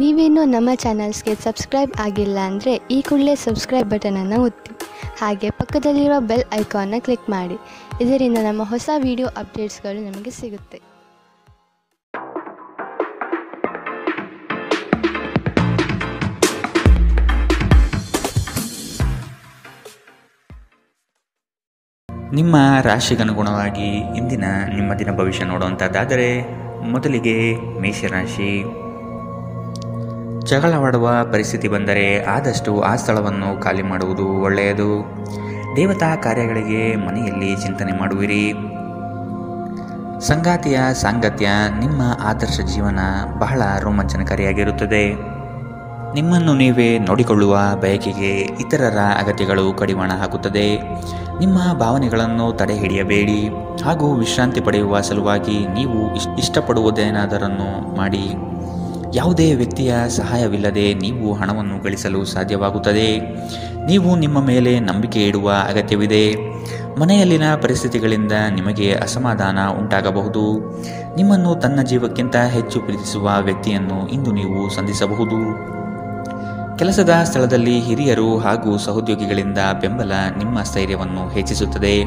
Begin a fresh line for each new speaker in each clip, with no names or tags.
ನೀವೇನೂ ನಮ್ಮ ಚಾನಲ್ಸ್ಗೆ ಸಬ್ಸ್ಕ್ರೈಬ್ ಆಗಿಲ್ಲ ಅಂದರೆ ಈ ಕೂಡಲೇ ಸಬ್ಸ್ಕ್ರೈಬ್ ಬಟನನ್ನು ಒತ್ತಿ, ಹಾಗೆ ಪಕ್ಕದಲ್ಲಿರುವ ಬೆಲ್ ಐಕಾನ್ನ ಕ್ಲಿಕ್ ಮಾಡಿ. ಇದರಿಂದ ನಮ್ಮ ಹೊಸ ವಿಡಿಯೋ ಅಪ್ಡೇಟ್ಸ್ಗಳು ನಿಮಗೆ ಸಿಗುತ್ತೆ.
ನಿಮ್ಮ ರಾಶಿಗನುಗುಣವಾಗಿ ಇಂದಿನ ನಿಮ್ಮ ದಿನ ಭವಿಷ್ಯ ನೋಡುವಂಥದ್ದಾದರೆ, ಮೊದಲಿಗೆ ಮೇಷರಾಶಿ. ಜಗಳವಾಡುವ ಪರಿಸ್ಥಿತಿ ಬಂದರೆ ಆದಷ್ಟು ಆ ಸ್ಥಳವನ್ನು ಖಾಲಿ ಮಾಡುವುದು ಒಳ್ಳೆಯದು. ದೇವತಾ ಕಾರ್ಯಗಳಿಗೆ ಮನೆಯಲ್ಲಿ ಚಿಂತನೆ ಮಾಡುವಿರಿ. ಸಂಗಾತಿಯ ಸಾಂಗತ್ಯ ನಿಮ್ಮ ಆದರ್ಶ ಜೀವನ ಬಹಳ ರೋಮಾಂಚನಕಾರಿಯಾಗಿರುತ್ತದೆ. ನಿಮ್ಮನ್ನು ನೀವೇ ನೋಡಿಕೊಳ್ಳುವ ಬಯಕೆಗೆ ಇತರರ ಅಗತ್ಯಗಳು ಕಡಿವಾಣ ಹಾಕುತ್ತದೆ. ನಿಮ್ಮ ಭಾವನೆಗಳನ್ನು ತಡೆ ಹಿಡಿಯಬೇಡಿ ಹಾಗೂ ವಿಶ್ರಾಂತಿ ಪಡೆಯುವ ಸಲುವಾಗಿ ನೀವು ಇಷ್ಟಪಡುವುದೇನಾದರನ್ನು ಮಾಡಿ. ಯಾವುದೇ ವ್ಯಕ್ತಿಯ ಸಹಾಯವಿಲ್ಲದೆ ನೀವು ಹಣವನ್ನು ಗಳಿಸಲು ಸಾಧ್ಯವಾಗುತ್ತದೆ. ನೀವು ನಿಮ್ಮ ಮೇಲೆ ನಂಬಿಕೆ ಇಡುವ ಅಗತ್ಯವಿದೆ. ಮನೆಯಲ್ಲಿನ ಪರಿಸ್ಥಿತಿಗಳಿಂದ ನಿಮಗೆ ಅಸಮಾಧಾನ ಉಂಟಾಗಬಹುದು. ನಿಮ್ಮನ್ನು ತನ್ನ ಜೀವಕ್ಕಿಂತ ಹೆಚ್ಚು ಪ್ರೀತಿಸುವ ವ್ಯಕ್ತಿಯನ್ನು ಇಂದು ನೀವು ಸಂಧಿಸಬಹುದು. ಕೆಲಸದ ಸ್ಥಳದಲ್ಲಿ ಹಿರಿಯರು ಹಾಗೂ ಸಹೋದ್ಯೋಗಿಗಳಿಂದ ಬೆಂಬಲ ನಿಮ್ಮ ಸ್ಥೈರ್ಯವನ್ನು ಹೆಚ್ಚಿಸುತ್ತದೆ.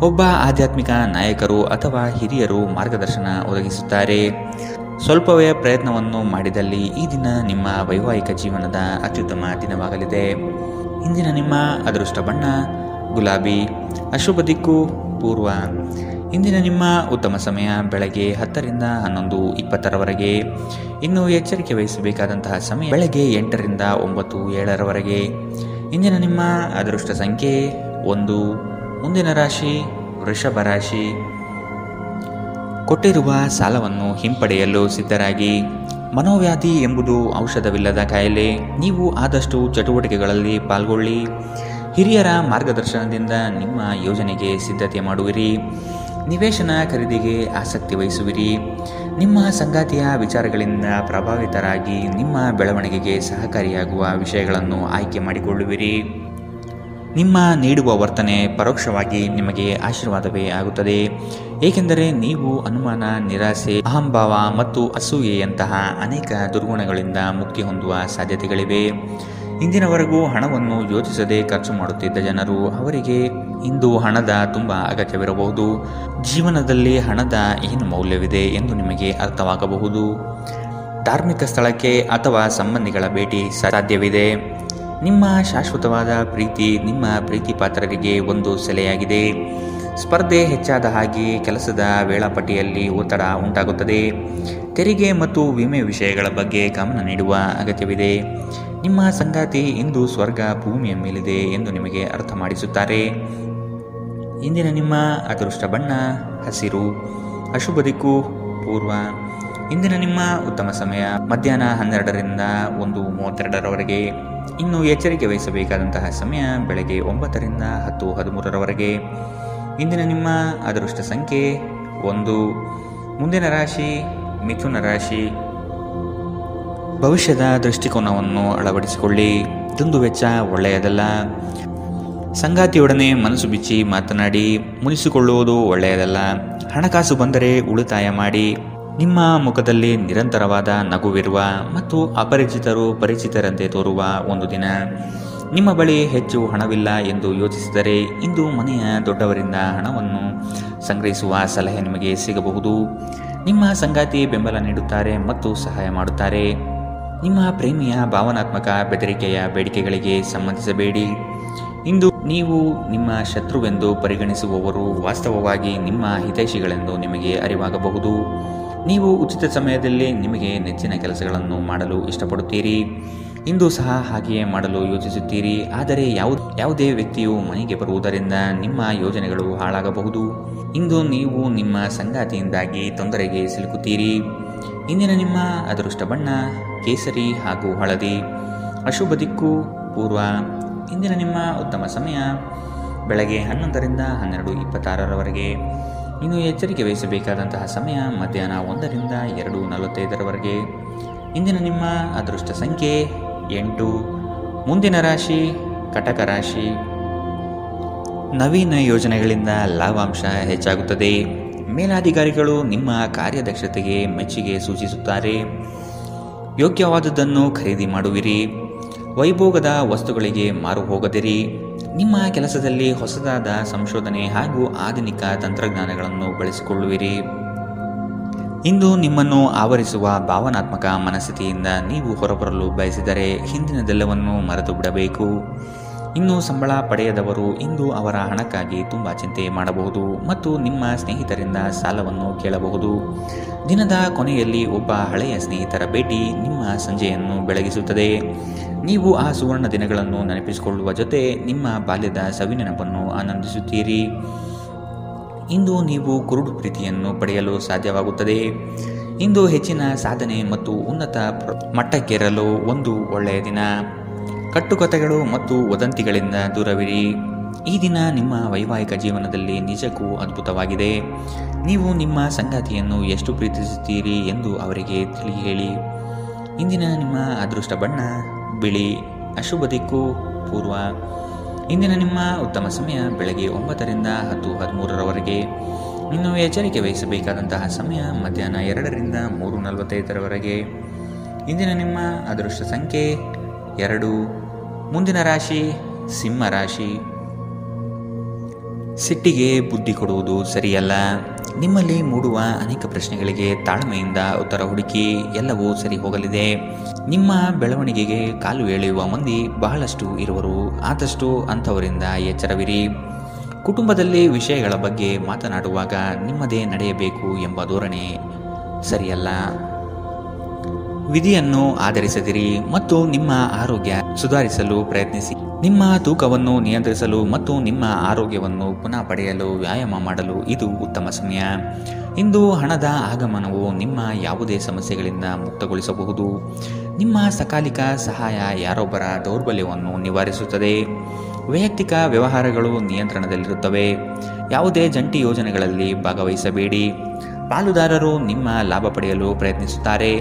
ಒಬ್ಬ ಆಧ್ಯಾತ್ಮಿಕ ನಾಯಕರು ಅಥವಾ ಹಿರಿಯರು ಮಾರ್ಗದರ್ಶನ ಒದಗಿಸುತ್ತಾರೆ. ಸ್ವಲ್ಪವೇ ಪ್ರಯತ್ನವನ್ನು ಮಾಡಿದಲ್ಲಿ ಈ ದಿನ ನಿಮ್ಮ ವೈವಾಹಿಕ ಜೀವನದ ಅತ್ಯುತ್ತಮ ದಿನವಾಗಲಿದೆ. ಇಂದಿನ ನಿಮ್ಮ ಅದೃಷ್ಟ ಬಣ್ಣ ಗುಲಾಬಿ, ಅಶುಭ ದಿಕ್ಕು ಪೂರ್ವ. ಇಂದಿನ ನಿಮ್ಮ ಉತ್ತಮ ಸಮಯ ಬೆಳಗ್ಗೆ 10ರಿಂದ 11:20ರವರೆಗೆ. ಇನ್ನು ಎಚ್ಚರಿಕೆ ವಹಿಸಬೇಕಾದಂತಹ ಸಮಯ ಬೆಳಗ್ಗೆ 8ರಿಂದ 9, 7ರವರೆಗೆ. ಇಂದಿನ ನಿಮ್ಮ ಅದೃಷ್ಟ ಸಂಖ್ಯೆ 1. ಮುಂದಿನ ರಾಶಿ ವೃಷಭ ರಾಶಿ. ಕೊಟ್ಟಿರುವ ಸಾಲವನ್ನು ಹಿಂಪಡೆಯಲು ಸಿದ್ಧರಾಗಿ. ಮನೋವ್ಯಾಧಿ ಎಂಬುದು ಔಷಧವಿಲ್ಲದ ಕಾಯಿಲೆ. ನೀವು ಆದಷ್ಟು ಚಟುವಟಿಕೆಗಳಲ್ಲಿ ಪಾಲ್ಗೊಳ್ಳಿ. ಹಿರಿಯರ ಮಾರ್ಗದರ್ಶನದಿಂದ ನಿಮ್ಮ ಯೋಜನೆಗೆ ಸಿದ್ಧತೆ ಮಾಡುವಿರಿ. ನಿವೇಶನ ಖರೀದಿಗೆ ಆಸಕ್ತಿ ವಹಿಸುವಿರಿ. ನಿಮ್ಮ ಸಂಗಾತಿಯ ವಿಚಾರಗಳಿಂದ ಪ್ರಭಾವಿತರಾಗಿ ನಿಮ್ಮ ಬೆಳವಣಿಗೆಗೆ ಸಹಕಾರಿಯಾಗುವ ವಿಷಯಗಳನ್ನು ಆಯ್ಕೆ ಮಾಡಿಕೊಳ್ಳುವಿರಿ. ನಿಮ್ಮ ನೀಡುವ ವರ್ತನೆ ಪರೋಕ್ಷವಾಗಿ ನಿಮಗೆ ಆಶೀರ್ವಾದವೇ ಆಗುತ್ತದೆ. ಏಕೆಂದರೆ ನೀವು ಅನುಮಾನ, ನಿರಾಸೆ, ಅಹಂಭಾವ ಮತ್ತು ಅಸೂಯೆಯಂತಹ ಅನೇಕ ದುರ್ಗುಣಗಳಿಂದ ಮುಕ್ತಿ ಹೊಂದುವ ಸಾಧ್ಯತೆಗಳಿವೆ. ಇಂದಿನವರೆಗೂ ಹಣವನ್ನು ಯೋಚಿಸದೆ ಖರ್ಚು ಮಾಡುತ್ತಿದ್ದ ಜನರು, ಅವರಿಗೆ ಇಂದು ಹಣದ ತುಂಬ ಅಗತ್ಯವಿರಬಹುದು. ಜೀವನದಲ್ಲಿ ಹಣದ ಏನು ಮೌಲ್ಯವಿದೆ ಎಂದು ನಿಮಗೆ ಅರ್ಥವಾಗಬಹುದು. ಧಾರ್ಮಿಕ ಸ್ಥಳಕ್ಕೆ ಅಥವಾ ಸಂಬಂಧಿಗಳ ಭೇಟಿ ಸಾಧ್ಯವಿದೆ. ನಿಮ್ಮ ಶಾಶ್ವತವಾದ ಪ್ರೀತಿ ನಿಮ್ಮ ಪ್ರೀತಿ ಪಾತ್ರರಿಗೆ ಒಂದು ಸೆಲೆಯಾಗಿದೆ. ಸ್ಪರ್ಧೆ ಹೆಚ್ಚಾದ ಹಾಗೆ ಕೆಲಸದ ವೇಳಾಪಟ್ಟಿಯಲ್ಲಿ ಒತ್ತಡ ಉಂಟಾಗುತ್ತದೆ. ತೆರಿಗೆ ಮತ್ತು ವಿಮೆ ವಿಷಯಗಳ ಬಗ್ಗೆ ಗಮನ ನೀಡುವ ಅಗತ್ಯವಿದೆ. ನಿಮ್ಮ ಸಂಗಾತಿ ಇಂದು ಸ್ವರ್ಗ ಭೂಮಿಯ ಮೇಲಿದೆ ಎಂದು ನಿಮಗೆ ಅರ್ಥ ಮಾಡಿಸುತ್ತಾರೆ. ಇಂದಿನ ನಿಮ್ಮ ಅದೃಷ್ಟ ಬಣ್ಣ ಹಸಿರು, ಅಶುಭ ದಿಕ್ಕು ಪೂರ್ವ. ಇಂದಿನ ನಿಮ್ಮ ಉತ್ತಮ ಸಮಯ ಮಧ್ಯಾಹ್ನ 12ರಿಂದ 1:32ರವರೆಗೆ. ಇನ್ನು ಎಚ್ಚರಿಕೆ ವಹಿಸಬೇಕಾದಂತಹ ಸಮಯ ಬೆಳಗ್ಗೆ 9ರಿಂದ 10:13ರವರೆಗೆ. ಇಂದಿನ ನಿಮ್ಮ ಅದೃಷ್ಟ ಸಂಖ್ಯೆ 1. ಮುಂದಿನ ರಾಶಿ ಮಿಥುನ ರಾಶಿ. ಭವಿಷ್ಯದ ದೃಷ್ಟಿಕೋನವನ್ನು ಅಳವಡಿಸಿಕೊಳ್ಳಿ. ದುಂದುವೆಚ್ಚ ಒಳ್ಳೆಯದಲ್ಲ. ಸಂಗಾತಿಯೊಡನೆ ಮನಸ್ಸು ಬಿಚ್ಚಿ ಮಾತನಾಡಿ. ಮುನಿಸಿಕೊಳ್ಳುವುದು ಒಳ್ಳೆಯದಲ್ಲ. ಹಣಕಾಸು ಬಂದರೆ ಉಳಿತಾಯ ಮಾಡಿ. ನಿಮ್ಮ ಮುಖದಲ್ಲಿ ನಿರಂತರವಾದ ನಗುವಿರುವ ಮತ್ತು ಅಪರಿಚಿತರು ಪರಿಚಿತರಂತೆ ತೋರುವ ಒಂದು ದಿನ. ನಿಮ್ಮ ಬಳಿ ಹೆಚ್ಚು ಹಣವಿಲ್ಲ ಎಂದು ಯೋಚಿಸಿದರೆ ಇಂದು ಮನೆಯ ದೊಡ್ಡವರಿಂದ ಹಣವನ್ನು ಸಂಗ್ರಹಿಸುವ ಸಲಹೆ ನಿಮಗೆ ಸಿಗಬಹುದು. ನಿಮ್ಮ ಸಂಗಾತಿ ಬೆಂಬಲ ನೀಡುತ್ತಾರೆ ಮತ್ತು ಸಹಾಯ ಮಾಡುತ್ತಾರೆ. ನಿಮ್ಮ ಪ್ರೇಮಿಯ ಭಾವನಾತ್ಮಕ ಬೆದರಿಕೆಯ ಬೇಡಿಕೆಗಳಿಗೆ ಸಂಬಂಧಿಸಬೇಡಿ. ಇಂದು ನೀವು ನಿಮ್ಮ ಶತ್ರುವೆಂದು ಪರಿಗಣಿಸುವವರು ವಾಸ್ತವವಾಗಿ ನಿಮ್ಮ ಹಿತೈಷಿಗಳೆಂದು ನಿಮಗೆ ಅರಿವಾಗಬಹುದು. ನೀವು ಉಚಿತ ಸಮಯದಲ್ಲಿ ನಿಮಗೆ ನೆಚ್ಚಿನ ಕೆಲಸಗಳನ್ನು ಮಾಡಲು ಇಷ್ಟಪಡುತ್ತೀರಿ. ಇಂದು ಸಹ ಹಾಗೆಯೇ ಮಾಡಲು ಯೋಚಿಸುತ್ತೀರಿ. ಆದರೆ ಯಾವುದೇ ವ್ಯಕ್ತಿಯು ಮನೆಗೆ ಬರುವುದರಿಂದ ನಿಮ್ಮ ಯೋಜನೆಗಳು ಹಾಳಾಗಬಹುದು. ಇಂದು ನೀವು ನಿಮ್ಮ ಸಂಗಾತಿಯಿಂದಾಗಿ ತೊಂದರೆಗೆ ಸಿಲುಕುತ್ತೀರಿ. ಇಂದಿನ ನಿಮ್ಮ ಅದೃಷ್ಟ ಬಣ್ಣ ಕೇಸರಿ ಹಾಗೂ ಹಳದಿ, ಅಶುಭ ದಿಕ್ಕು ಪೂರ್ವ. ಇಂದಿನ ನಿಮ್ಮ ಉತ್ತಮ ಸಮಯ ಬೆಳಗ್ಗೆ 11ರಿಂದ 12:26ರವರೆಗೆ. ಇನ್ನು ಎಚ್ಚರಿಕೆ ವಹಿಸಬೇಕಾದಂತಹ ಸಮಯ ಮಧ್ಯಾಹ್ನ 1ರಿಂದ 2:45ರವರೆಗೆ. ಇಂದಿನ ನಿಮ್ಮ ಅದೃಷ್ಟ ಸಂಖ್ಯೆ 8. ಮುಂದಿನ ರಾಶಿ ಕಟಕ ರಾಶಿ. ನವೀನ ಯೋಜನೆಗಳಿಂದ ಲಾಭಾಂಶ ಹೆಚ್ಚಾಗುತ್ತದೆ. ಮೇಲಾಧಿಕಾರಿಗಳು ನಿಮ್ಮ ಕಾರ್ಯದಕ್ಷತೆಗೆ ಮೆಚ್ಚುಗೆ ಸೂಚಿಸುತ್ತಾರೆ. ಯೋಗ್ಯವಾದುದನ್ನು ಖರೀದಿ ಮಾಡುವಿರಿ. ವೈಭೋಗದ ವಸ್ತುಗಳಿಗೆ ಮಾರು ಹೋಗದಿರಿ. ನಿಮ್ಮ ಕೆಲಸದಲ್ಲಿ ಹೊಸದಾದ ಸಂಶೋಧನೆ ಹಾಗೂ ಆಧುನಿಕ ತಂತ್ರಜ್ಞಾನಗಳನ್ನು ಬಳಸಿಕೊಳ್ಳುವಿರಿ. ಇಂದು ನಿಮ್ಮನ್ನು ಆವರಿಸುವ ಭಾವನಾತ್ಮಕ ಮನಸ್ಥಿತಿಯಿಂದ ನೀವು ಹೊರಬರಲು ಬಯಸಿದರೆ ಹಿಂದಿನದೆಲ್ಲವನ್ನು ಮರೆತು ಬಿಡಬೇಕು. ಇನ್ನು ಸಂಬಳ ಪಡೆಯದವರು ಇಂದು ಅವರ ಹಣಕ್ಕಾಗಿ ತುಂಬ ಚಿಂತೆ ಮಾಡಬಹುದು ಮತ್ತು ನಿಮ್ಮ ಸ್ನೇಹಿತರಿಂದ ಸಾಲವನ್ನು ಕೇಳಬಹುದು. ದಿನದ ಕೊನೆಯಲ್ಲಿ ಒಬ್ಬ ಹಳೆಯ ಸ್ನೇಹಿತರ ಭೇಟಿ ನಿಮ್ಮ ಸಂಜೆಯನ್ನು ಬೆಳಗಿಸುತ್ತದೆ. ನೀವು ಆ ಸುವರ್ಣ ದಿನಗಳನ್ನು ನೆನಪಿಸಿಕೊಳ್ಳುವ ಜೊತೆ ನಿಮ್ಮ ಬಾಲ್ಯದ ಸವಿನೆನಪನ್ನು ಆನಂದಿಸುತ್ತೀರಿ. ಇಂದು ನೀವು ಕುರುಡು ಪ್ರೀತಿಯನ್ನು ಪಡೆಯಲು ಸಾಧ್ಯವಾಗುತ್ತದೆ. ಇಂದು ಹೆಚ್ಚಿನ ಸಾಧನೆ ಮತ್ತು ಉನ್ನತ ಮಟ್ಟಕ್ಕೇರಲು ಒಂದು ಒಳ್ಳೆಯ ದಿನ. ಕಟ್ಟುಕತೆಗಳು ಮತ್ತು ವದಂತಿಗಳಿಂದ ದೂರವಿರಿ. ಈ ದಿನ ನಿಮ್ಮ ವೈವಾಹಿಕ ಜೀವನದಲ್ಲಿ ನಿಜಕ್ಕೂ ಅದ್ಭುತವಾಗಿದೆ. ನೀವು ನಿಮ್ಮ ಸಂಗಾತಿಯನ್ನು ಎಷ್ಟು ಪ್ರೀತಿಸುತ್ತೀರಿ ಎಂದು ಅವರಿಗೆ ತಿಳಿ ಹೇಳಿ. ಇಂದಿನ ನಿಮ್ಮ ಅದೃಷ್ಟ ಬಣ್ಣ ಬಿಳಿ. ಅಶುಭ ದಿಕ್ಕು ಪೂರ್ವ. ಇಂದಿನ ನಿಮ್ಮ ಉತ್ತಮ ಸಮಯ ಬೆಳಗ್ಗೆ 9ರಿಂದ 10:13 ಇನ್ನು ಎಚ್ಚರಿಕೆ ವಹಿಸಬೇಕಾದಂತಹ ಸಮಯ ಮಧ್ಯಾಹ್ನ 2ರಿಂದ 3:45 ಇಂದಿನ ನಿಮ್ಮ ಅದೃಷ್ಟ ಸಂಖ್ಯೆ 2. ಮುಂದಿನ ರಾಶಿ ಸಿಂಹ ರಾಶಿ. ಸಿಟ್ಟಿಗೆ ಬುದ್ಧಿ ಕೊಡುವುದು ಸರಿಯಲ್ಲ. ನಿಮ್ಮಲ್ಲಿ ಮೂಡುವ ಅನೇಕ ಪ್ರಶ್ನೆಗಳಿಗೆ ತಾಳ್ಮೆಯಿಂದ ಉತ್ತರ ಹುಡುಕಿ. ಎಲ್ಲವೂ ಸರಿ ಹೋಗಲಿದೆ. ನಿಮ್ಮ ಬೆಳವಣಿಗೆಗೆ ಕಾಲು ಎಳೆಯುವ ಮಂದಿ ಬಹಳಷ್ಟು ಇರುವರು. ಆದಷ್ಟು ಅಂಥವರಿಂದ ಎಚ್ಚರವಿರಿ. ಕುಟುಂಬದಲ್ಲಿ ವಿಷಯಗಳ ಬಗ್ಗೆ ಮಾತನಾಡುವಾಗ ನಿಮ್ಮದೇ ನಡೆಯಬೇಕು ಎಂಬ ಧೋರಣೆ ಸರಿಯಲ್ಲ. ವಿಧಿಯನ್ನು ಆಧರಿಸದಿರಿ ಮತ್ತು ನಿಮ್ಮ ಆರೋಗ್ಯ ಸುಧಾರಿಸಲು ಪ್ರಯತ್ನಿಸಿ. ನಿಮ್ಮ ತೂಕವನ್ನು ನಿಯಂತ್ರಿಸಲು ಮತ್ತು ನಿಮ್ಮ ಆರೋಗ್ಯವನ್ನು ಪುನಃ ಪಡೆಯಲು ವ್ಯಾಯಾಮ ಮಾಡಲು ಇದು ಉತ್ತಮ ಸಮಯ. ಇಂದು ಹಣದ ಆಗಮನವು ನಿಮ್ಮ ಯಾವುದೇ ಸಮಸ್ಯೆಗಳಿಂದ ಮುಕ್ತಗೊಳಿಸಬಹುದು. ನಿಮ್ಮ ಸಕಾಲಿಕ ಸಹಾಯ ಯಾರೊಬ್ಬರ ದೌರ್ಬಲ್ಯವನ್ನು ನಿವಾರಿಸುತ್ತದೆ. ವೈಯಕ್ತಿಕ ವ್ಯವಹಾರಗಳು ನಿಯಂತ್ರಣದಲ್ಲಿರುತ್ತವೆ. ಯಾವುದೇ ಜಂಟಿ ಯೋಜನೆಗಳಲ್ಲಿ ಭಾಗವಹಿಸಬೇಡಿ. ಪಾಲುದಾರರು ನಿಮ್ಮ ಲಾಭ ಪಡೆಯಲು ಪ್ರಯತ್ನಿಸುತ್ತಾರೆ.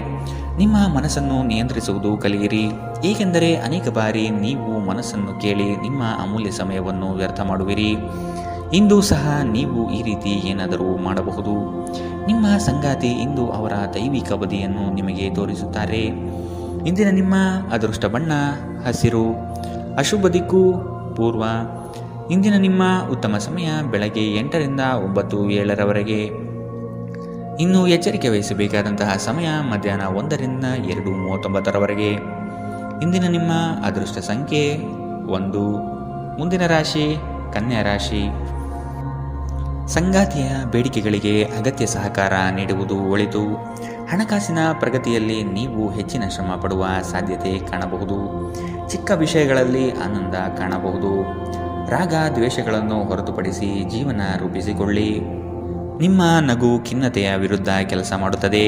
ನಿಮ್ಮ ಮನಸ್ಸನ್ನು ನಿಯಂತ್ರಿಸುವುದು ಕಲಿಯಿರಿ, ಏಕೆಂದರೆ ಅನೇಕ ಬಾರಿ ನೀವು ಮನಸ್ಸನ್ನು ಕೇಳಿ ನಿಮ್ಮ ಅಮೂಲ್ಯ ಸಮಯವನ್ನು ವ್ಯರ್ಥ ಮಾಡುವಿರಿ. ಇಂದು ಸಹ ನೀವು ಈ ರೀತಿ ಏನಾದರೂ ಮಾಡಬಹುದು. ನಿಮ್ಮ ಸಂಗಾತಿ ಇಂದು ಅವರ ದೈವಿಕ ಬದಿಯನ್ನು ನಿಮಗೆ ತೋರಿಸುತ್ತಾರೆ. ಇಂದಿನ ನಿಮ್ಮ ಅದೃಷ್ಟ ಬಣ್ಣ ಹಸಿರು. ಅಶುಭ ದಿಕ್ಕು ಪೂರ್ವ. ಇಂದಿನ ನಿಮ್ಮ ಉತ್ತಮ ಸಮಯ ಬೆಳಗ್ಗೆ 8ರಿಂದ 9:07 ಇನ್ನು ಎಚ್ಚರಿಕೆ ವಹಿಸಬೇಕಾದಂತಹ ಸಮಯ ಮಧ್ಯಾಹ್ನ 1ರಿಂದ 2:39 ಇಂದಿನ ನಿಮ್ಮ ಅದೃಷ್ಟ ಸಂಖ್ಯೆ 1. ಮುಂದಿನ ರಾಶಿ ಕನ್ಯಾ ರಾಶಿ. ಸಂಗಾತಿಯ ಬೇಡಿಕೆಗಳಿಗೆ ಅಗತ್ಯ ಸಹಕಾರ ನೀಡುವುದು ಒಳಿತು. ಹಣಕಾಸಿನ ಪ್ರಗತಿಯಲ್ಲಿ ನೀವು ಹೆಚ್ಚಿನ ಶ್ರಮ ಪಡುವ ಸಾಧ್ಯತೆ ಕಾಣಬಹುದು. ಚಿಕ್ಕ ವಿಷಯಗಳಲ್ಲಿ ಆನಂದ ಕಾಣಬಹುದು. ರಾಗ ದ್ವೇಷಗಳನ್ನು ಹೊರತುಪಡಿಸಿ ಜೀವನ ರೂಪಿಸಿಕೊಳ್ಳಿ. ನಿಮ್ಮ ನಗು ಖಿನ್ನತೆಯ ವಿರುದ್ಧ ಕೆಲಸ ಮಾಡುತ್ತದೆ.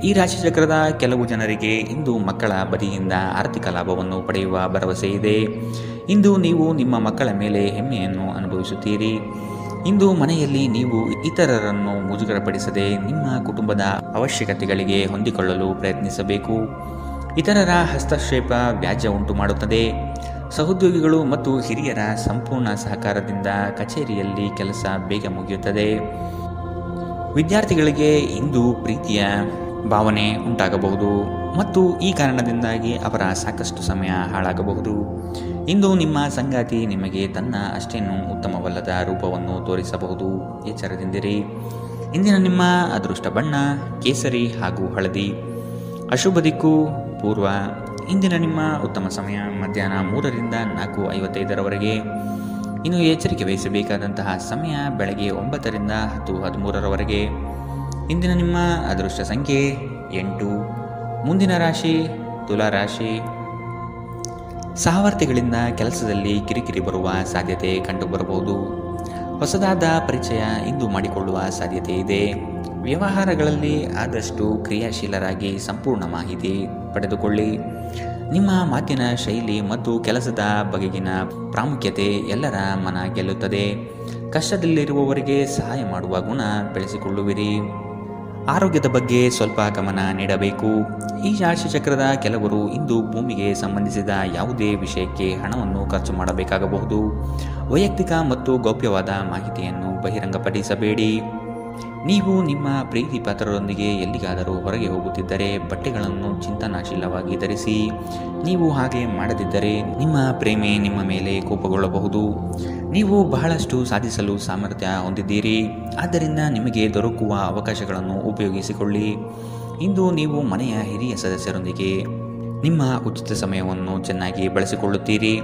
ಈ ರಾಶಿಚಕ್ರದ ಕೆಲವು ಜನರಿಗೆ ಇಂದು ಮಕ್ಕಳ ಬದಿಯಿಂದ ಆರ್ಥಿಕ ಲಾಭವನ್ನು ಪಡೆಯುವ ಭರವಸೆ ಇದೆ. ಇಂದು ನೀವು ನಿಮ್ಮ ಮಕ್ಕಳ ಮೇಲೆ ಹೆಮ್ಮೆಯನ್ನು ಅನುಭವಿಸುತ್ತೀರಿ. ಇಂದು ಮನೆಯಲ್ಲಿ ನೀವು ಇತರರನ್ನು ಮುಜುಗರಪಡಿಸದೆ ನಿಮ್ಮ ಕುಟುಂಬದ ಅವಶ್ಯಕತೆಗಳಿಗೆ ಹೊಂದಿಕೊಳ್ಳಲು ಪ್ರಯತ್ನಿಸಬೇಕು. ಇತರರ ಹಸ್ತಕ್ಷೇಪ ವ್ಯಾಜ್ಯ ಉಂಟು ಮಾಡುತ್ತದೆ. ಸಹೋದ್ಯೋಗಿಗಳು ಮತ್ತು ಹಿರಿಯರ ಸಂಪೂರ್ಣ ಸಹಕಾರದಿಂದ ಕಚೇರಿಯಲ್ಲಿ ಕೆಲಸ ಬೇಗ ಮುಗಿಯುತ್ತದೆ. ವಿದ್ಯಾರ್ಥಿಗಳಿಗೆ ಇಂದು ಪ್ರೀತಿಯ ಭಾವನೆ ಉಂಟಾಗಬಹುದು ಮತ್ತು ಈ ಕಾರಣದಿಂದಾಗಿ ಅವರ ಸಾಕಷ್ಟು ಸಮಯ ಹಾಳಾಗಬಹುದು. ಇಂದು ನಿಮ್ಮ ಸಂಗಾತಿ ನಿಮಗೆ ತನ್ನ ಅಷ್ಟೇನೂ ಉತ್ತಮವಲ್ಲದ ರೂಪವನ್ನು ತೋರಿಸಬಹುದು. ಎಚ್ಚರದಿಂದಿರಿ. ಇಂದಿನ ನಿಮ್ಮ ಅದೃಷ್ಟ ಬಣ್ಣ ಕೇಸರಿ ಹಾಗೂ ಹಳದಿ. ಅಶುಭ ದಿಕ್ಕು ಪೂರ್ವ. ಇಂದಿನ ನಿಮ್ಮ ಉತ್ತಮ ಸಮಯ ಮಧ್ಯಾಹ್ನ 3ರಿಂದ 4:55 ಇನ್ನು ಎಚ್ಚರಿಕೆ ವಹಿಸಬೇಕಾದಂತಹ ಸಮಯ ಬೆಳಗ್ಗೆ 9ರಿಂದ 10:13 ಇಂದಿನ ನಿಮ್ಮ ಅದೃಷ್ಟ ಸಂಖ್ಯೆ 8. ಮುಂದಿನ ರಾಶಿ ತುಲಾ ರಾಶಿ. ಸಹವರ್ತಿಗಳಿಂದ ಕೆಲಸದಲ್ಲಿ ಕಿರಿಕಿರಿ ಬರುವ ಸಾಧ್ಯತೆ ಕಂಡುಬರಬಹುದು. ಹೊಸದಾದ ಪರಿಚಯ ಇಂದು ಮಾಡಿಕೊಳ್ಳುವ ಸಾಧ್ಯತೆ ಇದೆ. ವ್ಯವಹಾರಗಳಲ್ಲಿ ಆದಷ್ಟು ಕ್ರಿಯಾಶೀಲರಾಗಿ ಸಂಪೂರ್ಣ ಮಾಹಿತಿ ಪಡೆದುಕೊಳ್ಳಿ. ನಿಮ್ಮ ಮಾತಿನ ಶೈಲಿ ಮತ್ತು ಕೆಲಸದ ಬಗೆಗಿನ ಪ್ರಾಮುಖ್ಯತೆ ಎಲ್ಲರ ಮನ ಗೆಲ್ಲುತ್ತದೆ. ಕಷ್ಟದಲ್ಲಿರುವವರಿಗೆ ಸಹಾಯ ಮಾಡುವ ಗುಣ ಬೆಳೆಸಿಕೊಳ್ಳುವಿರಿ. ಆರೋಗ್ಯದ ಬಗ್ಗೆ ಸ್ವಲ್ಪ ಗಮನ ನೀಡಬೇಕು. ಈ ರಾಶಿಚಕ್ರದ ಕೆಲವರು ಇಂದು ಭೂಮಿಗೆ ಸಂಬಂಧಿಸಿದ ಯಾವುದೇ ವಿಷಯಕ್ಕೆ ಹಣವನ್ನು ಖರ್ಚು ಮಾಡಬೇಕಾಗಬಹುದು. ವೈಯಕ್ತಿಕ ಮತ್ತು ಗೌಪ್ಯವಾದ ಮಾಹಿತಿಯನ್ನು ಬಹಿರಂಗಪಡಿಸಬೇಡಿ. ನೀವು ನಿಮ್ಮ ಪ್ರೀತಿ ಪಾತ್ರರೊಂದಿಗೆ ಎಲ್ಲಿಗಾದರೂ ಹೊರಗೆ ಹೋಗುತ್ತಿದ್ದರೆ ಬಟ್ಟೆಗಳನ್ನು ಚಿಂತನಾಶೀಲವಾಗಿ ಧರಿಸಿ. ನೀವು ಹಾಗೆ ಮಾಡದಿದ್ದರೆ ನಿಮ್ಮ ಪ್ರೇಮಿ ನಿಮ್ಮ ಮೇಲೆ ಕೋಪಗೊಳ್ಳಬಹುದು. ನೀವು ಬಹಳಷ್ಟು ಸಾಧಿಸಲು ಸಾಮರ್ಥ್ಯ ಹೊಂದಿದ್ದೀರಿ, ಆದ್ದರಿಂದ ನಿಮಗೆ ದೊರಕುವ ಅವಕಾಶಗಳನ್ನು ಉಪಯೋಗಿಸಿಕೊಳ್ಳಿ. ಇಂದು ನೀವು ಮನೆಯ ಹಿರಿಯ ಸದಸ್ಯರೊಂದಿಗೆ ನಿಮ್ಮ ಉಚಿತ ಸಮಯವನ್ನು ಚೆನ್ನಾಗಿ ಬಳಸಿಕೊಳ್ಳುತ್ತೀರಿ.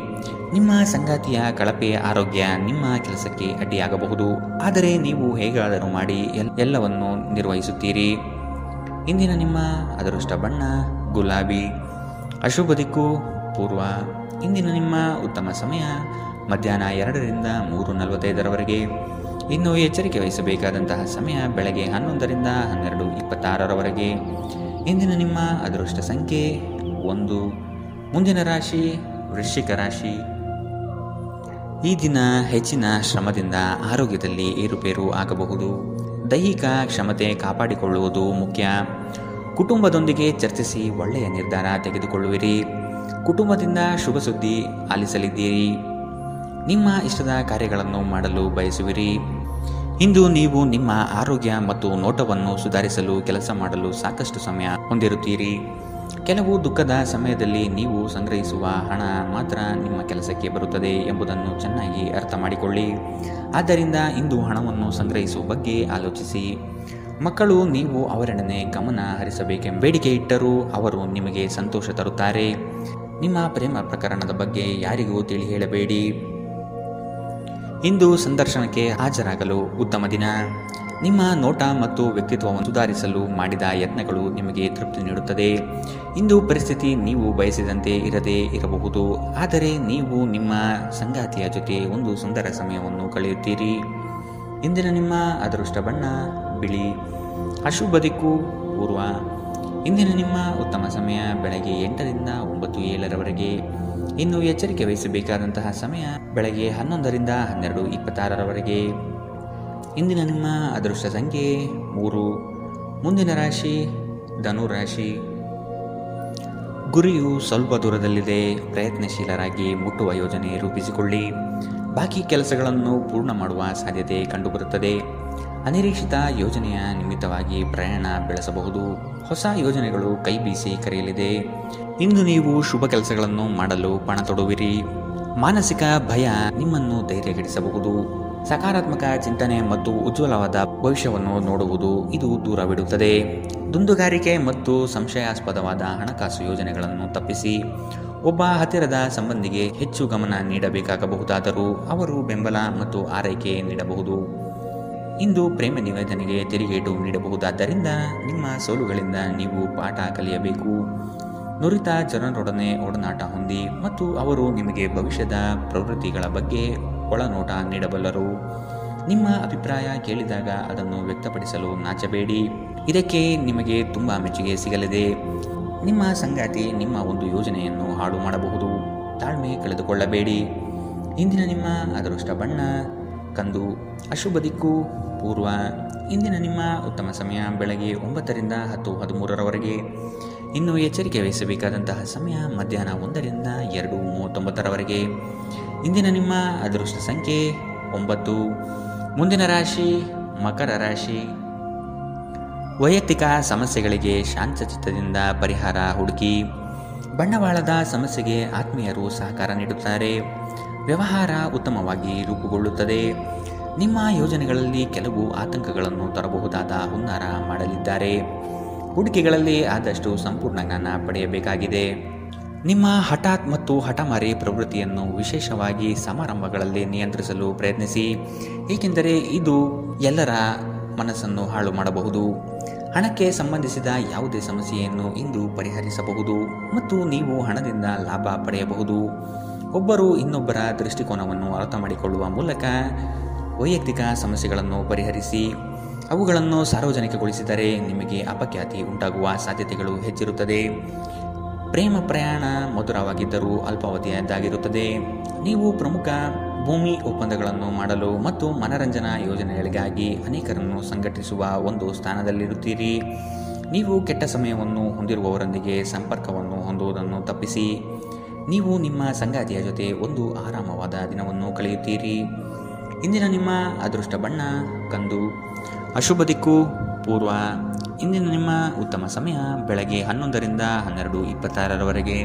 ನಿಮ್ಮ ಸಂಗಾತಿಯ ಕಳಪೆ ಆರೋಗ್ಯ ನಿಮ್ಮ ಕೆಲಸಕ್ಕೆ ಅಡ್ಡಿಯಾಗಬಹುದು, ಆದರೆ ನೀವು ಹೇಗಾದರೂ ಮಾಡಿ ಎಲ್ಲವನ್ನು ನಿರ್ವಹಿಸುತ್ತೀರಿ. ಇಂದಿನ ನಿಮ್ಮ ಅದೃಷ್ಟ ಬಣ್ಣ ಗುಲಾಬಿ. ಅಶುಭ ದಿಕ್ಕು ಪೂರ್ವ. ಇಂದಿನ ನಿಮ್ಮ ಉತ್ತಮ ಸಮಯ ಮಧ್ಯಾಹ್ನ 2ರಿಂದ 3:45ರವರೆಗೆ. ಇನ್ನು ಎಚ್ಚರಿಕೆ ವಹಿಸಬೇಕಾದಂತಹ ಸಮಯ ಬೆಳಗ್ಗೆ 11ರಿಂದ 12:26ರವರೆಗೆ. ಇಂದಿನ ನಿಮ್ಮ ಅದೃಷ್ಟ ಸಂಖ್ಯೆ 1. ಮುಂದಿನ ರಾಶಿ ವೃಶ್ಚಿಕ ರಾಶಿ. ಈ ದಿನ ಹೆಚ್ಚಿನ ಶ್ರಮದಿಂದ ಆರೋಗ್ಯದಲ್ಲಿ ಏರುಪೇರು ಆಗಬಹುದು. ದೈಹಿಕ ಕ್ಷಮತೆ ಕಾಪಾಡಿಕೊಳ್ಳುವುದು ಮುಖ್ಯ. ಕುಟುಂಬದೊಂದಿಗೆ ಚರ್ಚಿಸಿ ಒಳ್ಳೆಯ ನಿರ್ಧಾರ ತೆಗೆದುಕೊಳ್ಳುವಿರಿ. ಕುಟುಂಬದಿಂದ ಶುಭ ಸುದ್ದಿ ಆಲಿಸಲಿದ್ದೀರಿ. ನಿಮ್ಮ ಇಷ್ಟದ ಕಾರ್ಯಗಳನ್ನು ಮಾಡಲು ಬಯಸುವಿರಿ. ಇಂದು ನೀವು ನಿಮ್ಮ ಆರೋಗ್ಯ ಮತ್ತು ನೋಟವನ್ನು ಸುಧಾರಿಸಲು ಕೆಲಸ ಮಾಡಲು ಸಾಕಷ್ಟು ಸಮಯ ಹೊಂದಿರುತ್ತೀರಿ. ಕೆಲವು ದುಃಖದ ಸಮಯದಲ್ಲಿ ನೀವು ಸಂಗ್ರಹಿಸುವ ಹಣ ಮಾತ್ರ ನಿಮ್ಮ ಕೆಲಸಕ್ಕೆ ಬರುತ್ತದೆ ಎಂಬುದನ್ನು ಚೆನ್ನಾಗಿ ಅರ್ಥ ಮಾಡಿಕೊಳ್ಳಿ. ಆದ್ದರಿಂದ ಇಂದು ಹಣವನ್ನು ಸಂಗ್ರಹಿಸುವ ಬಗ್ಗೆ ಆಲೋಚಿಸಿ. ಮಕ್ಕಳು ನೀವು ಅವರೆಡನೆ ಗಮನ ಹರಿಸಬೇಕೆಂಬ ಬೇಡಿಕೆ ಇಟ್ಟರೂ ಅವರು ನಿಮಗೆ ಸಂತೋಷ ತರುತ್ತಾರೆ. ನಿಮ್ಮ ಪ್ರೇಮ ಪ್ರಕರಣದ ಬಗ್ಗೆ ಯಾರಿಗೂ ತಿಳಿ ಹೇಳಬೇಡಿ. ಇಂದು ಸಂದರ್ಶನಕ್ಕೆ ಹಾಜರಾಗಲು ಉತ್ತಮ ದಿನ. ನಿಮ್ಮ ನೋಟ ಮತ್ತು ವ್ಯಕ್ತಿತ್ವವನ್ನು ಸುಧಾರಿಸಲು ಮಾಡಿದ ಯತ್ನಗಳು ನಿಮಗೆ ತೃಪ್ತಿ ನೀಡುತ್ತದೆ. ಇಂದು ಪರಿಸ್ಥಿತಿ ನೀವು ಬಯಸಿದಂತೆ ಇರದೇ ಇರಬಹುದು, ಆದರೆ ನೀವು ನಿಮ್ಮ ಸಂಗಾತಿಯ ಜೊತೆ ಒಂದು ಸುಂದರ ಸಮಯವನ್ನು ಕಳೆಯುತ್ತೀರಿ. ಇಂದಿನ ನಿಮ್ಮ ಅದೃಷ್ಟ ಬಣ್ಣ ಬಿಳಿ. ಅಶುಭ ದಿಕ್ಕು ಪೂರ್ವ. ಇಂದಿನ ನಿಮ್ಮ ಉತ್ತಮ ಸಮಯ ಬೆಳಗ್ಗೆ 8ರಿಂದ 9:07ರವರೆಗೆ. ಇನ್ನು ಎಚ್ಚರಿಕೆ ವಹಿಸಬೇಕಾದಂತಹ ಸಮಯ ಬೆಳಗ್ಗೆ 11ರಿಂದ 12:26ರವರೆಗೆ. ಇಂದಿನ ನಿಮ್ಮ ಅದೃಷ್ಟ ಸಂಖ್ಯೆ 3. ಮುಂದಿನ ರಾಶಿ ಧನುರಾಶಿ. ಗುರಿಯು ಸ್ವಲ್ಪ ದೂರದಲ್ಲಿದೆ. ಪ್ರಯತ್ನಶೀಲರಾಗಿ ಮುಟ್ಟುವ ಯೋಜನೆ ರೂಪಿಸಿಕೊಳ್ಳಿ. ಬಾಕಿ ಕೆಲಸಗಳನ್ನು ಪೂರ್ಣ ಮಾಡುವ ಸಾಧ್ಯತೆ ಕಂಡುಬರುತ್ತದೆ. ಅನಿರೀಕ್ಷಿತ ಯೋಜನೆಯ ನಿಮಿತ್ತವಾಗಿ ಪ್ರಯಾಣ ಬೆಳೆಸಬಹುದು. ಹೊಸ ಯೋಜನೆಗಳು ಕೈ ಬೀಸಿ ಕರೆಯಲಿದೆ. ಇಂದು ನೀವು ಶುಭ ಕೆಲಸಗಳನ್ನು ಮಾಡಲು ಪಣ ತೊಡುವಿರಿ. ಮಾನಸಿಕ ಭಯ ನಿಮ್ಮನ್ನು ಧೈರ್ಯಗೆಡಿಸಬಹುದು. ಸಕಾರಾತ್ಮಕ ಚಿಂತನೆ ಮತ್ತು ಉಜ್ವಲವಾದ ಭವಿಷ್ಯವನ್ನು ನೋಡುವುದು ಇದು ದೂರವಿಡುತ್ತದೆ. ದುಂದುಗಾರಿಕೆ ಮತ್ತು ಸಂಶಯಾಸ್ಪದವಾದ ಹಣಕಾಸು ಯೋಜನೆಗಳನ್ನು ತಪ್ಪಿಸಿ. ಒಬ್ಬ ಹತ್ತಿರದ ಸಂಬಂಧಿಗೆ ಹೆಚ್ಚು ಗಮನ ನೀಡಬೇಕಾಗಬಹುದಾದರೂ ಅವರು ಬೆಂಬಲ ಮತ್ತು ಆರೈಕೆ ನೀಡಬಹುದು. ಇಂದು ಪ್ರೇಮ ನಿವೇದನೆಗೆ ತಿರುಗೇಟು ನೀಡಬಹುದಾದ್ದರಿಂದ ನಿಮ್ಮ ಸೋಲುಗಳಿಂದ ನೀವು ಪಾಠ ಕಲಿಯಬೇಕು. ನುರಿತ ಜನರೊಡನೆ ಒಡನಾಟ ಹೊಂದಿ ಮತ್ತು ಅವರು ನಿಮಗೆ ಭವಿಷ್ಯದ ಪ್ರವೃತ್ತಿಗಳ ಬಗ್ಗೆ ಒಳನೋಟ ನೀಡಬಲ್ಲರು. ನಿಮ್ಮ ಅಭಿಪ್ರಾಯ ಕೇಳಿದಾಗ ಅದನ್ನು ವ್ಯಕ್ತಪಡಿಸಲು ನಾಚಬೇಡಿ. ಇದಕ್ಕೆ ನಿಮಗೆ ತುಂಬ ಮೆಚ್ಚುಗೆ ಸಿಗಲಿದೆ. ನಿಮ್ಮ ಸಂಗಾತಿ ನಿಮ್ಮ ಒಂದು ಯೋಜನೆಯನ್ನು ಹಾಳು ಮಾಡಬಹುದು. ತಾಳ್ಮೆ ಕಳೆದುಕೊಳ್ಳಬೇಡಿ. ಇಂದಿನ ನಿಮ್ಮ ಅದೃಷ್ಟ ಬಣ್ಣ ಕಂದು. ಅಶುಭ ದಿಕ್ಕು ಪೂರ್ವ. ಇಂದಿನ ನಿಮ್ಮ ಉತ್ತಮ ಸಮಯ ಬೆಳಗ್ಗೆ 9ರಿಂದ 10:13ರವರೆಗೆ. ಇನ್ನು ಎಚ್ಚರಿಕೆ ವಹಿಸಬೇಕಾದಂತಹ ಸಮಯ ಮಧ್ಯಾಹ್ನ 1ರಿಂದ 2:39ರವರೆಗೆ. ಇಂದಿನ ನಿಮ್ಮ ಅದೃಷ್ಟ ಸಂಖ್ಯೆ 9. ಮುಂದಿನ ರಾಶಿ ಮಕರ ರಾಶಿ. ವೈಯಕ್ತಿಕ ಸಮಸ್ಯೆಗಳಿಗೆ ಶಾಂತಚಿತ್ತದಿಂದ ಪರಿಹಾರ ಹುಡುಕಿ. ಬಂಡವಾಳದ ಸಮಸ್ಯೆಗೆ ಆತ್ಮೀಯರು ಸಹಕಾರ ನೀಡುತ್ತಾರೆ. ವ್ಯವಹಾರ ಉತ್ತಮವಾಗಿ ರೂಪುಗೊಳ್ಳುತ್ತದೆ. ನಿಮ್ಮ ಯೋಜನೆಗಳಲ್ಲಿ ಕೆಲವು ಆತಂಕಗಳನ್ನು ತರಬಹುದಾದ ಹುನ್ನಾರ ಮಾಡಲಿದ್ದಾರೆ. ಹೂಡಿಕೆಗಳಲ್ಲಿ ಆದಷ್ಟು ಸಂಪೂರ್ಣ ಜ್ಞಾನ ಪಡೆಯಬೇಕಾಗಿದೆ. ನಿಮ್ಮ ಹಠಾತ್ ಮತ್ತು ಹಠಮಾರಿ ಪ್ರವೃತ್ತಿಯನ್ನು ವಿಶೇಷವಾಗಿ ಸಮಾರಂಭಗಳಲ್ಲಿ ನಿಯಂತ್ರಿಸಲು ಪ್ರಯತ್ನಿಸಿ, ಏಕೆಂದರೆ ಇದು ಎಲ್ಲರ ಮನಸ್ಸನ್ನು ಹಾಳು ಮಾಡಬಹುದು. ಹಣಕ್ಕೆ ಸಂಬಂಧಿಸಿದ ಯಾವುದೇ ಸಮಸ್ಯೆಯನ್ನು ಇಂದು ಪರಿಹರಿಸಬಹುದು ಮತ್ತು ನೀವು ಹಣದಿಂದ ಲಾಭ ಪಡೆಯಬಹುದು. ಒಬ್ಬರು ಇನ್ನೊಬ್ಬರ ದೃಷ್ಟಿಕೋನವನ್ನು ಅರ್ಥ ಮಾಡಿಕೊಳ್ಳುವ ಮೂಲಕ ವೈಯಕ್ತಿಕ ಸಮಸ್ಯೆಗಳನ್ನು ಪರಿಹರಿಸಿ. ಅವುಗಳನ್ನು ಸಾರ್ವಜನಿಕಗೊಳಿಸಿದರೆ ನಿಮಗೆ ಅಪಖ್ಯಾತಿ ಉಂಟಾಗುವ ಸಾಧ್ಯತೆಗಳು ಹೆಚ್ಚಿರುತ್ತದೆ. ಪ್ರೇಮ ಪ್ರಯಾಣ ಮಧುರವಾಗಿದ್ದರೂ ಅಲ್ಪಾವಧಿಯದ್ದಾಗಿರುತ್ತದೆ. ನೀವು ಪ್ರಮುಖ ಭೂಮಿ ಒಪ್ಪಂದಗಳನ್ನು ಮಾಡಲು ಮತ್ತು ಮನರಂಜನಾ ಯೋಜನೆಗಳಿಗಾಗಿ ಅನೇಕರನ್ನು ಸಂಘಟಿಸುವ ಒಂದು ಸ್ಥಾನದಲ್ಲಿರುತ್ತೀರಿ. ನೀವು ಕೆಟ್ಟ ಸಮಯವನ್ನು ಹೊಂದಿರುವವರೊಂದಿಗೆ ಸಂಪರ್ಕವನ್ನು ಹೊಂದುವುದನ್ನು ತಪ್ಪಿಸಿ. ನೀವು ನಿಮ್ಮ ಸಂಗಾತಿಯ ಜೊತೆ ಒಂದು ಆರಾಮವಾದ ದಿನವನ್ನು ಕಳೆಯುತ್ತೀರಿ. ಇಂದಿನ ನಿಮ್ಮ ಅದೃಷ್ಟ ಬಣ್ಣ ಕಂದು. ಅಶುಭ ದಿಕ್ಕು ಪೂರ್ವ. ಇಂದಿನ ನಿಮ್ಮ ಉತ್ತಮ ಸಮಯ ಬೆಳಗ್ಗೆ 11ರಿಂದ 12:26ರವರೆಗೆ.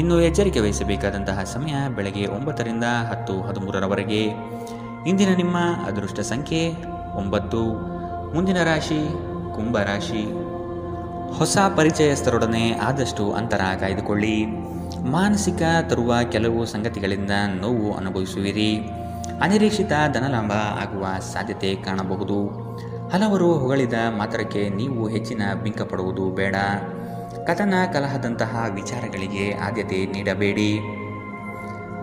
ಇನ್ನು ಎಚ್ಚರಿಕೆ ವಹಿಸಬೇಕಾದಂತಹ ಸಮಯ ಬೆಳಗ್ಗೆ 9ರಿಂದ 10:13ರವರೆಗೆ. ಇಂದಿನ ನಿಮ್ಮ ಅದೃಷ್ಟ ಸಂಖ್ಯೆ 9. ಮುಂದಿನ ರಾಶಿ ಕುಂಭರಾಶಿ. ಹೊಸ ಪರಿಚಯಸ್ಥರೊಡನೆ ಆದಷ್ಟು ಅಂತರ ಕಾಯ್ದುಕೊಳ್ಳಿ. ಮಾನಸಿಕ ತರುವ ಕೆಲವು ಸಂಗತಿಗಳಿಂದ ನೋವು ಅನುಭವಿಸುವಿರಿ. ಅನಿರೀಕ್ಷಿತ ಧನಲಾಭ ಆಗುವ ಸಾಧ್ಯತೆ ಕಾಣಬಹುದು. ಹಲವರು ಹೊಗಳಿದ ಮಾತ್ರಕ್ಕೆ ನೀವು ಹೆಚ್ಚಿನ ಬಿಂಕ ಪಡುವುದು ಬೇಡ. ಕಥನ ಕಲಹದಂತಹ ವಿಚಾರಗಳಿಗೆ ಆದ್ಯತೆ ನೀಡಬೇಡಿ.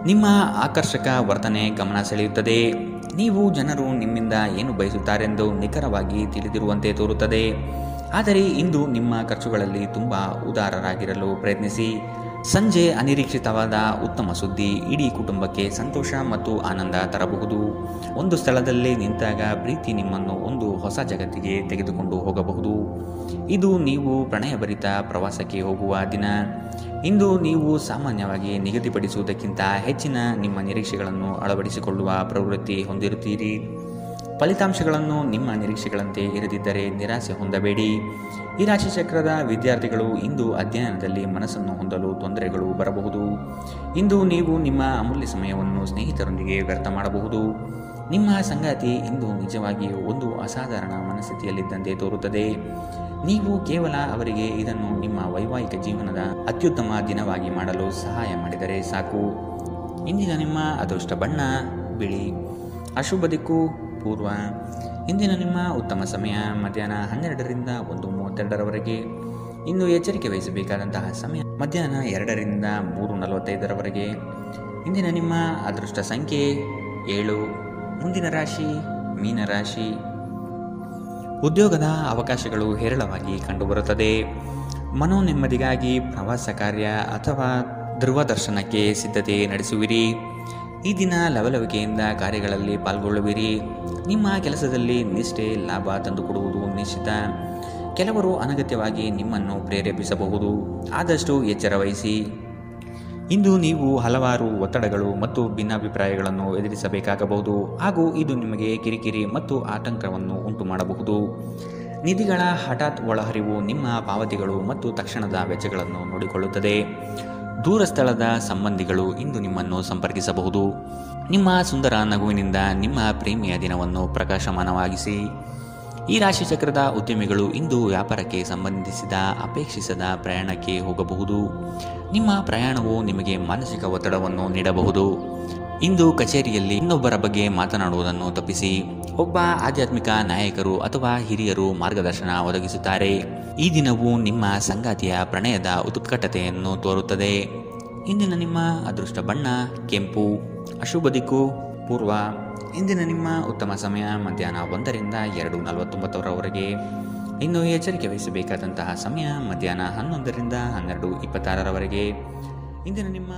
ನಿಮ್ಮ ಆಕರ್ಷಕ ವರ್ತನೆ ಗಮನ ಸೆಳೆಯುತ್ತದೆ. ನೀವು ಜನರು ನಿಮ್ಮಿಂದ ಏನು ಬಯಸುತ್ತಾರೆಂದು ನಿಖರವಾಗಿ ತಿಳಿದಿರುವಂತೆ ತೋರುತ್ತದೆ. ಆದರೆ ಇಂದು ನಿಮ್ಮ ಖರ್ಚುಗಳಲ್ಲಿ ತುಂಬ ಉದಾರರಾಗಿರಲು ಪ್ರಯತ್ನಿಸಿ. ಸಂಜೆ ಅನಿರೀಕ್ಷಿತವಾದ ಉತ್ತಮ ಸುದ್ದಿ ಇಡೀ ಕುಟುಂಬಕ್ಕೆ ಸಂತೋಷ ಮತ್ತು ಆನಂದ ತರಬಹುದು. ಒಂದು ಸ್ಥಳದಲ್ಲಿ ನಿಂತಾಗ ಪ್ರೀತಿ ನಿಮ್ಮನ್ನು ಒಂದು ಹೊಸ ಜಗತ್ತಿಗೆ ತೆಗೆದುಕೊಂಡು ಹೋಗಬಹುದು. ಇದು ನೀವು ಪ್ರಣಯಭರಿತ ಪ್ರವಾಸಕ್ಕೆ ಹೋಗುವ ದಿನ. ಇಂದು ನೀವು ಸಾಮಾನ್ಯವಾಗಿ ನಿಗದಿಪಡಿಸುವುದಕ್ಕಿಂತ ಹೆಚ್ಚಿನ ನಿಮ್ಮ ನಿರೀಕ್ಷೆಗಳನ್ನು ಅಳವಡಿಸಿಕೊಳ್ಳುವ ಪ್ರವೃತ್ತಿ ಹೊಂದಿರುತ್ತೀರಿ. ಫಲಿತಾಂಶಗಳನ್ನು ನಿಮ್ಮ ನಿರೀಕ್ಷೆಗಳಂತೆ ಇರದಿದ್ದರೆ ನಿರಾಸೆ ಹೊಂದಬೇಡಿ. ಈ ರಾಶಿಚಕ್ರದ ವಿದ್ಯಾರ್ಥಿಗಳು ಇಂದು ಅಧ್ಯಯನದಲ್ಲಿ ಮನಸ್ಸನ್ನು ಹೊಂದಲು ತೊಂದರೆಗಳು ಬರಬಹುದು. ಇಂದು ನೀವು ನಿಮ್ಮ ಅಮೂಲ್ಯ ಸಮಯವನ್ನು ಸ್ನೇಹಿತರೊಂದಿಗೆ ವ್ಯರ್ಥ ಮಾಡಬಹುದು. ನಿಮ್ಮ ಸಂಗಾತಿ ಇಂದು ನಿಜವಾಗಿಯೂ ಒಂದು ಅಸಾಧಾರಣ ಮನಸ್ಥಿತಿಯಲ್ಲಿದ್ದಂತೆ ತೋರುತ್ತದೆ. ನೀವು ಕೇವಲ ಅವರಿಗೆ ಇದನ್ನು ನಿಮ್ಮ ವೈವಾಹಿಕ ಜೀವನದ ಅತ್ಯುತ್ತಮ ದಿನವಾಗಿ ಮಾಡಲು ಸಹಾಯ ಮಾಡಿದರೆ ಸಾಕು. ಇಂದಿನ ನಿಮ್ಮ ಅದೃಷ್ಟ ಬಣ್ಣ ಬಿಳಿ. ಅಶುಭ ದಿಕ್ಕು ಪೂರ್ವ. ಇಂದಿನ ನಿಮ್ಮ ಉತ್ತಮ ಸಮಯ ಮಧ್ಯಾಹ್ನ 12ರಿಂದ 1:32ರವರೆಗೆ. ಇನ್ನು ಎಚ್ಚರಿಕೆ ವಹಿಸಬೇಕಾದಂತಹ ಸಮಯ ಮಧ್ಯಾಹ್ನ 2ರಿಂದ 3:45ರವರೆಗೆ. ಇಂದಿನ ನಿಮ್ಮ ಅದೃಷ್ಟ ಸಂಖ್ಯೆ 7. ಮುಂದಿನ ರಾಶಿ ಮೀನರಾಶಿ. ಉದ್ಯೋಗದ ಅವಕಾಶಗಳು ಹೇರಳವಾಗಿ ಕಂಡುಬರುತ್ತದೆ. ಮನೋನೆಮ್ಮದಿಗಾಗಿ ಪ್ರವಾಸ ಕಾರ್ಯ ಅಥವಾ ಧ್ರುವದರ್ಶನಕ್ಕೆ ಸಿದ್ಧತೆ ನಡೆಸುವಿರಿ. ಈ ದಿನ ಲವಲವಿಕೆಯಿಂದ ಕಾರ್ಯಗಳಲ್ಲಿ ಪಾಲ್ಗೊಳ್ಳುವಿರಿ. ನಿಮ್ಮ ಕೆಲಸದಲ್ಲಿ ನಿಷ್ಠೆ ಲಾಭ ತಂದುಕೊಡುವುದು ನಿಶ್ಚಿತ. ಕೆಲವರು ಅನಗತ್ಯವಾಗಿ ನಿಮ್ಮನ್ನು ಪ್ರೇರೇಪಿಸಬಹುದು. ಆದಷ್ಟು ಎಚ್ಚರ ವಹಿಸಿ. ಇಂದು ನೀವು ಹಲವಾರು ಒತ್ತಡಗಳು ಮತ್ತು ಭಿನ್ನಾಭಿಪ್ರಾಯಗಳನ್ನು ಎದುರಿಸಬೇಕಾಗಬಹುದು ಹಾಗೂ ಇದು ನಿಮಗೆ ಕಿರಿಕಿರಿ ಮತ್ತು ಆತಂಕವನ್ನು ಉಂಟು ಮಾಡಬಹುದು. ನಿಧಿಗಳ ಹಠಾತ್ ಒಳಹರಿವು ನಿಮ್ಮ ಪಾವತಿಗಳು ಮತ್ತು ತಕ್ಷಣದ ವೆಚ್ಚಗಳನ್ನು ನೋಡಿಕೊಳ್ಳುತ್ತದೆ. ದೂರ ಸ್ಥಳದ ಸಂಬಂಧಿಗಳು ಇಂದು ನಿಮ್ಮನ್ನು ಸಂಪರ್ಕಿಸಬಹುದು. ನಿಮ್ಮ ಸುಂದರ ನಗುವಿನಿಂದ ನಿಮ್ಮ ಪ್ರೇಮಿಯ ದಿನವನ್ನು ಪ್ರಕಾಶಮಾನವಾಗಿಸಿ. ಈ ರಾಶಿಚಕ್ರದ ಉದ್ಯಮಿಗಳು ಇಂದು ವ್ಯಾಪಾರಕ್ಕೆ ಸಂಬಂಧಿಸಿದ ಅಪೇಕ್ಷಿಸದ ಪ್ರಯಾಣಕ್ಕೆ ಹೋಗಬಹುದು. ನಿಮ್ಮ ಪ್ರಯಾಣವು ನಿಮಗೆ ಮಾನಸಿಕ ಒತ್ತಡವನ್ನು ನೀಡಬಹುದು. ಇಂದು ಕಚೇರಿಯಲ್ಲಿ ಇನ್ನೊಬ್ಬರ ಬಗ್ಗೆ ಮಾತನಾಡುವುದನ್ನು ತಪ್ಪಿಸಿ. ಒಬ್ಬ ಆಧ್ಯಾತ್ಮಿಕ ನಾಯಕರು ಅಥವಾ ಹಿರಿಯರು ಮಾರ್ಗದರ್ಶನ ಒದಗಿಸುತ್ತಾರೆ. ಈ ದಿನವು ನಿಮ್ಮ ಸಂಗಾತಿಯ ಪ್ರಣಯದ ಉತ್ಕಟತೆಯನ್ನು ತೋರುತ್ತದೆ. ಇಂದಿನ ನಿಮ್ಮ ಅದೃಷ್ಟ ಬಣ್ಣ ಕೆಂಪು. ಅಶುಭ ದಿಕ್ಕು ಪೂರ್ವ. ಇಂದಿನ ನಿಮ್ಮ ಉತ್ತಮ ಸಮಯ ಮಧ್ಯಾಹ್ನ 1ರಿಂದ 2:49ರವರೆಗೆ. ಇನ್ನು ಎಚ್ಚರಿಕೆ ವಹಿಸಬೇಕಾದಂತಹ ಸಮಯ ಮಧ್ಯಾಹ್ನ 11ರಿಂದ 12:26ರವರೆಗೆ. ಇಂದಿನ ನಿಮ್ಮ